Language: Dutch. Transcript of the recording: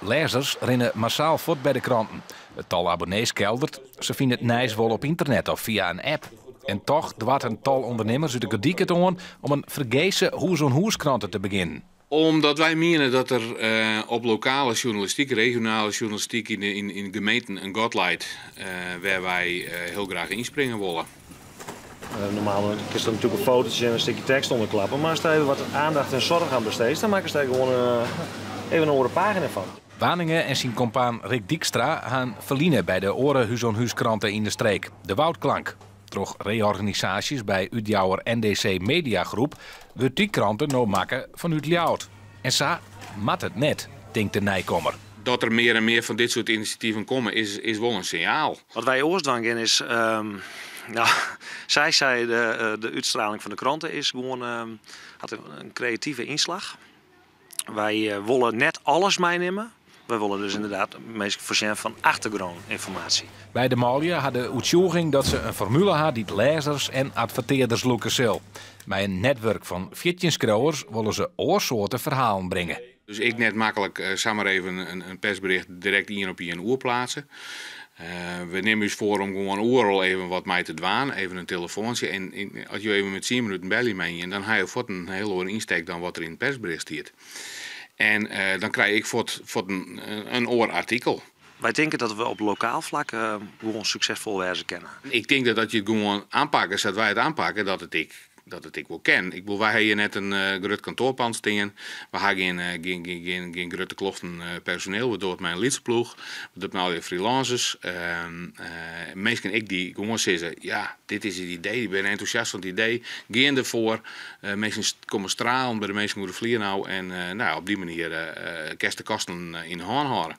Lezers rennen massaal voort bij de kranten. Het tal abonnees keldert. Ze vinden het nijs wel op internet of via een app. En toch dwart een tal ondernemers uit de gedieke toon om een vergezen hoes-on-hoes-kranten te beginnen. Omdat wij menen dat er op lokale journalistiek, regionale journalistiek in gemeenten een god leidt waar wij heel graag inspringen willen. Normaal is er natuurlijk een fotootje en een stukje tekst onderklappen. Maar als je even wat aandacht en zorg aan besteedt, dan maken ze er gewoon even een oren pagina van. Waningen en zijn compaan Rick Dijkstra gaan verliezen bij de oren huis-on-huis-kranten in de streek. De Woudklank. Door reorganisaties bij Udjouwer NDC Mediagroep wordt die kranten nou maken van Udljout. En zo mat het net, denkt de Nijkommer. Dat er meer en meer van dit soort initiatieven komen is wel een signaal. Wat wij oorzaak in is, zij zei de uitstraling van de kranten is gewoon had een creatieve inslag. Wij willen net alles meenemen. Wij willen dus inderdaad meest voorzien van achtergrondinformatie. Bij de Malje had de uitzoeking dat ze een formule had die lezers en adverteerders lokken zal. Bij een netwerk van 14 schrijvers willen ze oorsoorten verhalen brengen. Dus ik net makkelijk samen even een persbericht direct op een oer plaatsen. We nemen dus voor om gewoon overal even wat mij te dwaan, even een telefoontje. En als je even met 10 minuten bellen mee, dan ga je voor een heel andere insteek dan wat er in het persbericht staat. En dan krijg ik voor een oorartikel. Wij denken dat we op lokaal vlak gewoon succesvol wezen kennen. Ik denk dat je het gewoon aanpakken, zodat wij het aanpakken, dat het ik wel ken. Wij hebben hier net een groot kantoorpand staan. We hebben geen grote kloften personeel. We doen het met een lidsploeg. We doen het met al die freelancers. Mensen ik die gewoon zeggen, ja, dit is het idee. Ik ben enthousiast van het idee. Gaan ervoor. Mensen komen stralen bij de mensen moeten vliegen nou. En op die manier kerst de kosten in de hand houden.